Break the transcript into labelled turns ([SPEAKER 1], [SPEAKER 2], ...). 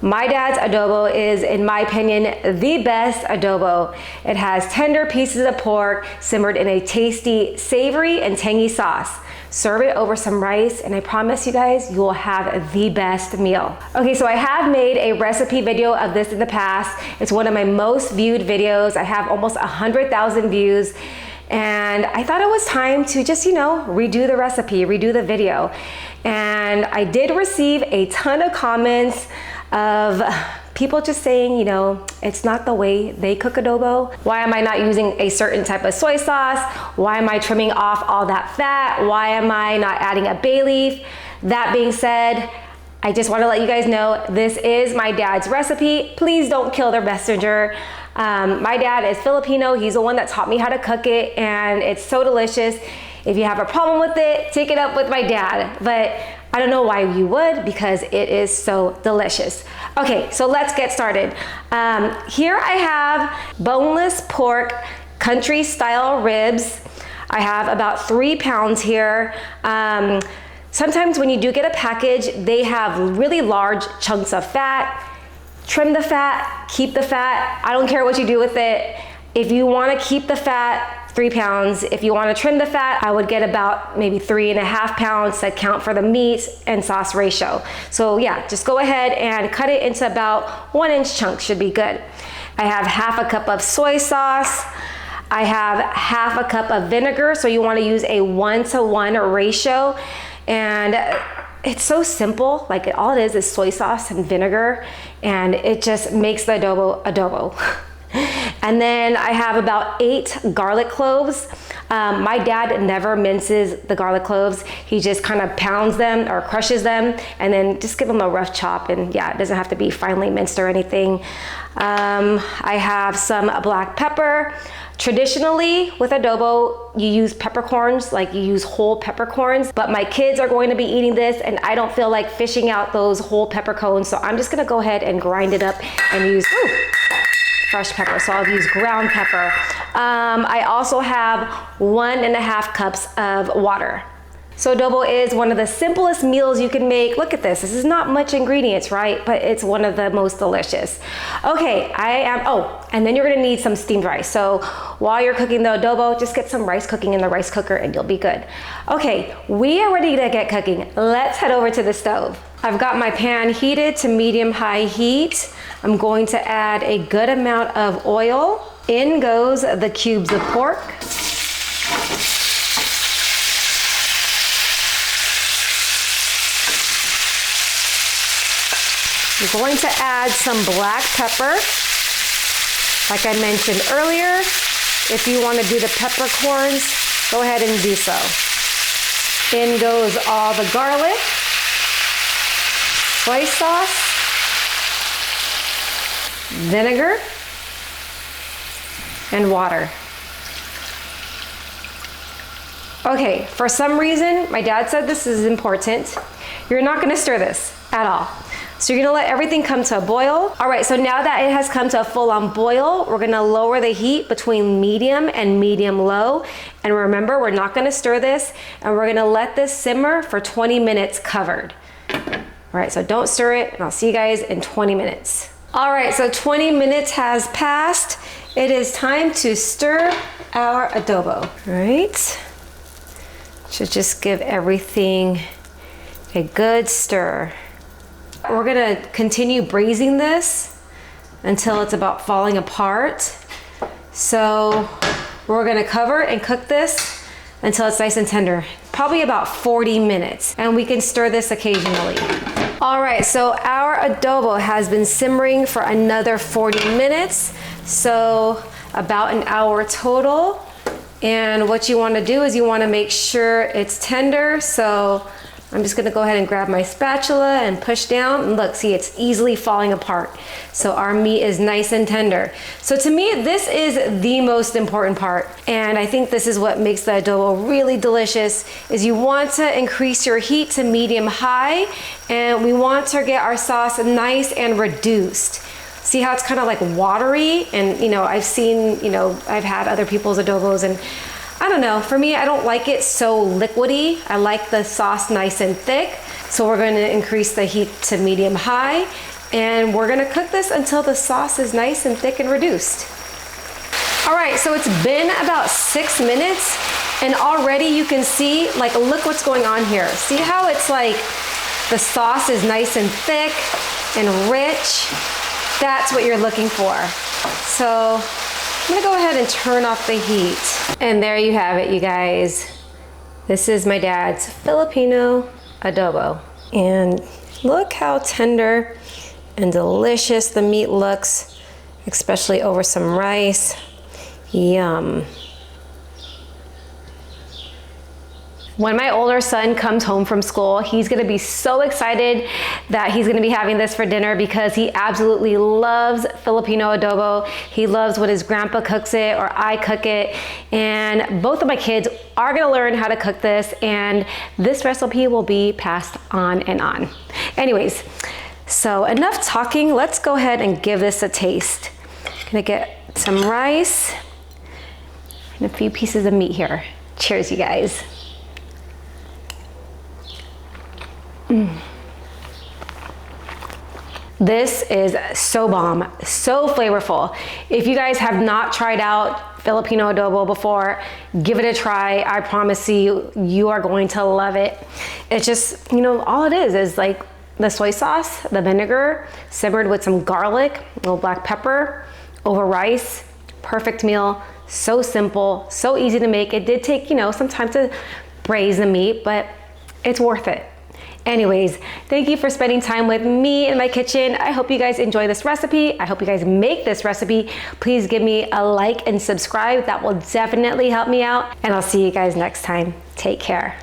[SPEAKER 1] My dad's adobo is, in my opinion, the best adobo. It has tender pieces of pork simmered in a tasty, savory and tangy sauce. Serve it over some rice, and I promise you guys, you will have the best meal. Okay, so I have made a recipe video of this in the past. It's one of my most viewed videos. I have almost 100,000 views. And I thought it was time to just, redo the recipe, redo the video. And I did receive a ton of comments of people just saying, it's not the way they cook adobo. Why am I not using a certain type of soy sauce? Why am I trimming off all that fat? Why am I not adding a bay leaf? That being said, I just want to let you guys know this is my dad's recipe. Please don't kill the messenger. My dad is Filipino. He's the one that taught me how to cook it, and it's so delicious. If you have a problem with it, take it up with my dad. But I don't know why you would, because it is so delicious. Okay, so let's get started. Here I have boneless pork, country style ribs. I have about 3 pounds here. Sometimes when you do get a package, they have really large chunks of fat. Trim the fat, keep the fat. I don't care what you do with it. If you want to keep the fat, 3 pounds. If you want to trim the fat, I would get about maybe 3.5 pounds to account for the meat and sauce ratio. So yeah, just go ahead and cut it into about 1-inch chunks, should be good. I have half a cup of soy sauce. I have half a cup of vinegar, so you want to use a 1-to-1 ratio. And it's so simple, all it is soy sauce and vinegar, and it just makes the adobo. And then I have about 8 garlic cloves. My dad never minces the garlic cloves. He just kind of pounds them or crushes them and then just give them a rough chop. And yeah, it doesn't have to be finely minced or anything. I have some black pepper. Traditionally with adobo, you use peppercorns, you use whole peppercorns, but my kids are going to be eating this and I don't feel like fishing out those whole pepper cones. So I'm just gonna go ahead and grind it up and use fresh pepper. So I'll use ground pepper. I also have 1.5 cups of water. So adobo is one of the simplest meals you can make. Look at this. This is not much ingredients, right? But it's one of the most delicious. Okay, and then you're gonna need some steamed rice. So while you're cooking the adobo, just get some rice cooking in the rice cooker and you'll be good. Okay, we are ready to get cooking. Let's head over to the stove. I've got my pan heated to medium-high heat. I'm going to add a good amount of oil. In goes the cubes of pork. I'm going to add some black pepper. Like I mentioned earlier, if you want to do the peppercorns, go ahead and do so. In goes all the garlic, soy sauce, vinegar, and water. Okay, for some reason, my dad said this is important. You're not gonna stir this at all. So you're gonna let everything come to a boil. All right, so now that it has come to a full-on boil, we're gonna lower the heat between medium and medium-low. And remember, we're not gonna stir this, and we're gonna let this simmer for 20 minutes covered. All right, so don't stir it, and I'll see you guys in 20 minutes. All right, so 20 minutes has passed. It is time to stir our adobo. All right, should just give everything a good stir. We're gonna continue braising this until it's about falling apart. So we're gonna cover and cook this until it's nice and tender, probably about 40 minutes, and we can stir this occasionally. All right, so our adobo has been simmering for another 40 minutes, so about an hour total. And what you wanna do is you wanna make sure it's tender, so I'm just gonna go ahead and grab my spatula and push down, and look, see, it's easily falling apart. So our meat is nice and tender. So to me, this is the most important part. And I think this is what makes the adobo really delicious, is you want to increase your heat to medium high, and we want to get our sauce nice and reduced. See how it's kind of like watery? And I've seen, I've had other people's adobos, and I don't know, for me, I don't like it so liquidy. I like the sauce nice and thick. So we're going to increase the heat to medium high, And we're gonna cook this until the sauce is nice and thick and reduced. All right, so it's been about 6 minutes and already you can see, like, look what's going on here. See how it's like the sauce is nice and thick and rich? That's what you're looking for. So I'm gonna go ahead and turn off the heat. And there you have it, you guys. This is my dad's Filipino adobo. And look how tender and delicious the meat looks, especially over some rice. Yum. When my older son comes home from school, he's gonna be so excited that he's gonna be having this for dinner because he absolutely loves Filipino adobo. He loves when his grandpa cooks it or I cook it. And both of my kids are gonna learn how to cook this, and this recipe will be passed on and on. Anyways, so enough talking, let's go ahead and give this a taste. Gonna get some rice and a few pieces of meat here. Cheers, you guys. This is so bomb, so flavorful. If you guys have not tried out Filipino adobo before, give it a try. I promise you, you are going to love it. It's just, you know, all it is like the soy sauce, the vinegar, simmered with some garlic, a little black pepper, over rice. Perfect meal, so simple, so easy to make. It did take, you know, some time to braise the meat, but it's worth it. Anyways, thank you for spending time with me in my kitchen. I hope you guys enjoy this recipe. I hope you guys make this recipe. Please give me a like and subscribe. That will definitely help me out. And I'll see you guys next time. Take care.